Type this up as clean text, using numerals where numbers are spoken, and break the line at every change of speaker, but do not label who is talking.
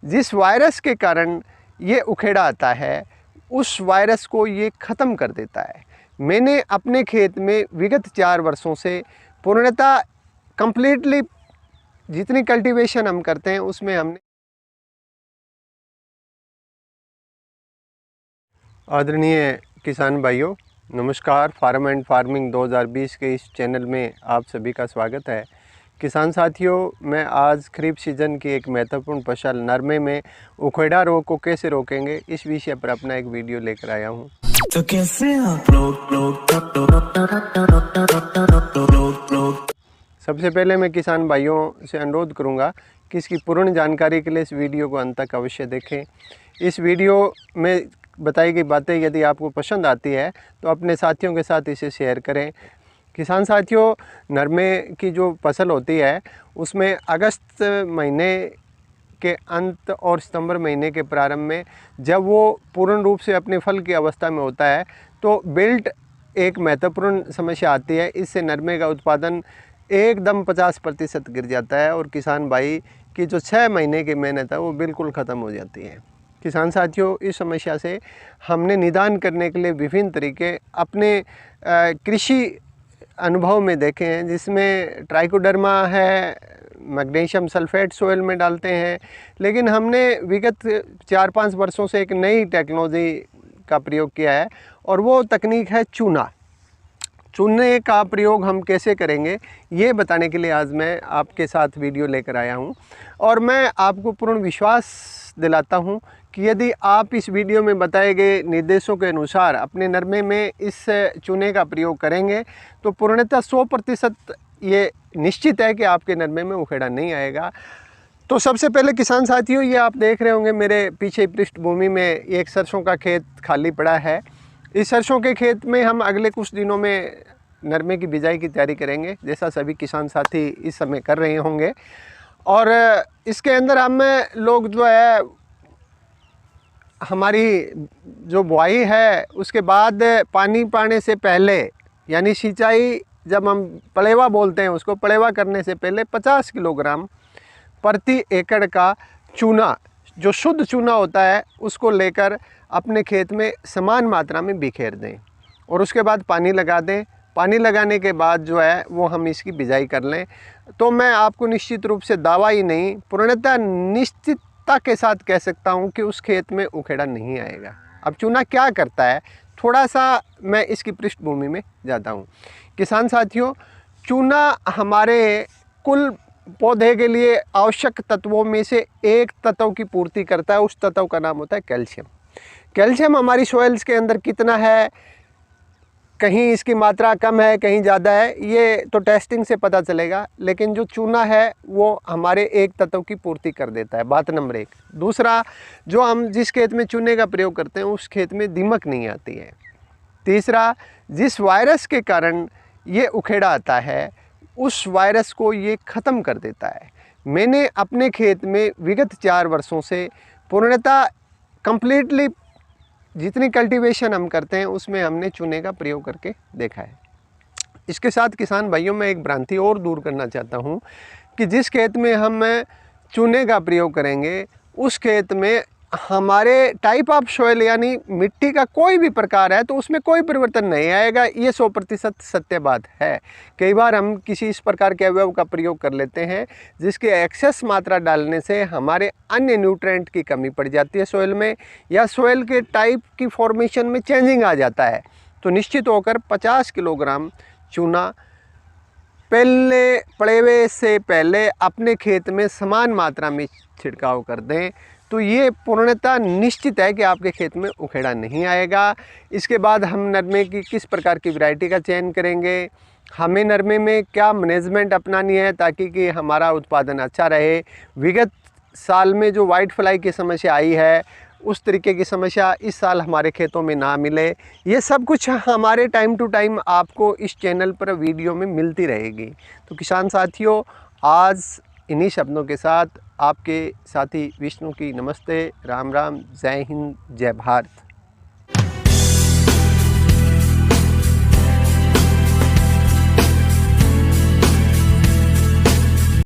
जिस वायरस के कारण ये उखेड़ा आता है उस वायरस को ये ख़त्म कर देता है। मैंने अपने खेत में विगत 4 वर्षों से पूर्णतः कंप्लीटली जितनी कल्टीवेशन हम करते हैं उसमें हमने आदरणीय किसान भाइयों, नमस्कार। फार्म एंड फार्मिंग 2020 के इस चैनल में आप सभी का स्वागत है। किसान साथियों, मैं आज खरीफ सीजन की एक महत्वपूर्ण फसल नरमे में उखेड़ा रोग को कैसे रोकेंगे इस विषय पर अपना एक वीडियो लेकर आया हूँ। तो कैसे आप सबसे पहले मैं किसान भाइयों से अनुरोध करूंगा कि इसकी पूर्ण जानकारी के लिए इस वीडियो को अंत तक अवश्य देखें। इस वीडियो में बताई गई बातें यदि आपको पसंद आती है तो अपने साथियों के साथ इसे शेयर करें। किसान साथियों, नरमे की जो फसल होती है उसमें अगस्त महीने के अंत और सितंबर महीने के प्रारंभ में जब वो पूर्ण रूप से अपने फल की अवस्था में होता है तो बिल्ट एक महत्वपूर्ण समस्या आती है। इससे नरमे का उत्पादन एकदम 50% गिर जाता है और किसान भाई की जो 6 महीने की मेहनत है वो बिल्कुल ख़त्म हो जाती है। किसान साथियों, इस समस्या से हमने निदान करने के लिए विभिन्न तरीके अपने कृषि अनुभव में देखे हैं, जिसमें ट्राइकोडर्मा है, मैग्नीशियम सल्फेट सोइल में डालते हैं। लेकिन हमने विगत 4-5 वर्षों से एक नई टेक्नोलॉजी का प्रयोग किया है और वो तकनीक है चूना। चूने का प्रयोग हम कैसे करेंगे ये बताने के लिए आज मैं आपके साथ वीडियो लेकर आया हूं। और मैं आपको पूर्ण विश्वास दिलाता हूं कि यदि आप इस वीडियो में बताए गए निर्देशों के अनुसार अपने नरमे में इस चूने का प्रयोग करेंगे तो पूर्णतः 100% ये निश्चित है कि आपके नरमे में उखेड़ा नहीं आएगा। तो सबसे पहले किसान साथियों, ये आप देख रहे होंगे मेरे पीछे पृष्ठभूमि में एक सरसों का खेत खाली पड़ा है। इस सरसों के खेत में हम अगले कुछ दिनों में नरमे की बिजाई की तैयारी करेंगे, जैसा सभी किसान साथी इस समय कर रहे होंगे। और इसके अंदर हम लोग जो है हमारी जो बुआई है उसके बाद पानी पाने से पहले, यानी सिंचाई जब हम पलेवा बोलते हैं उसको, पलेवा करने से पहले 50 किलोग्राम प्रति एकड़ का चूना, जो शुद्ध चूना होता है, उसको लेकर अपने खेत में समान मात्रा में बिखेर दें और उसके बाद पानी लगा दें। पानी लगाने के बाद जो है वो हम इसकी बिजाई कर लें। तो मैं आपको निश्चित रूप से दावा ही नहीं, पूर्णतः निश्चितता के साथ कह सकता हूँ कि उस खेत में उखेड़ा नहीं आएगा। अब चूना क्या करता है, थोड़ा सा मैं इसकी पृष्ठभूमि में जाता हूँ। किसान साथियों, चूना हमारे कुल पौधे के लिए आवश्यक तत्वों में से एक तत्व की पूर्ति करता है। उस तत्व का नाम होता है कैल्शियम। कैल्शियम हमारी सॉइल्स के अंदर कितना है, कहीं इसकी मात्रा कम है, कहीं ज़्यादा है, ये तो टेस्टिंग से पता चलेगा। लेकिन जो चूना है वो हमारे एक तत्व की पूर्ति कर देता है, बात नंबर 1। दूसरा, जो हम जिस खेत में चूने का प्रयोग करते हैं उस खेत में दीमक नहीं आती है। तीसरा, जिस वायरस के कारण ये उखेड़ा आता है उस वायरस को ये ख़त्म कर देता है। मैंने अपने खेत में विगत 4 वर्षों से पूर्णतः कंप्लीटली जितनी कल्टीवेशन हम करते हैं उसमें हमने चूने का प्रयोग करके देखा है। इसके साथ किसान भाइयों, मैं एक भ्रांति और दूर करना चाहता हूं कि जिस खेत में हम चूने का प्रयोग करेंगे उस खेत में हमारे टाइप ऑफ सॉइल यानी मिट्टी का कोई भी प्रकार है तो उसमें कोई परिवर्तन नहीं आएगा। ये 100% सत्य बात है। कई बार हम किसी इस प्रकार के अवयव का प्रयोग कर लेते हैं जिसके एक्सेस मात्रा डालने से हमारे अन्य न्यूट्रिएंट की कमी पड़ जाती है सॉइल में, या सॉइल के टाइप की फॉर्मेशन में चेंजिंग आ जाता है। तो निश्चित होकर 50 किलोग्राम चूना पहले पड़ेवे से पहले अपने खेत में समान मात्रा में छिड़काव कर दें तो ये पूर्णतः निश्चित है कि आपके खेत में उखेड़ा नहीं आएगा। इसके बाद हम नरमे की किस प्रकार की वैरायटी का चयन करेंगे, हमें नरमे में क्या मैनेजमेंट अपनानी है ताकि कि हमारा उत्पादन अच्छा रहे। विगत साल में जो वाइट फ्लाई की समस्या आई है उस तरीके की समस्या इस साल हमारे खेतों में ना मिले, ये सब कुछ हमारे टाइम टू टाइम आपको इस चैनल पर वीडियो में मिलती रहेगी। तो किसान साथियों, आज इन्हीं शब्दों के साथ आपके साथी विष्णु की नमस्ते, राम राम, जय हिंद, जय भारत।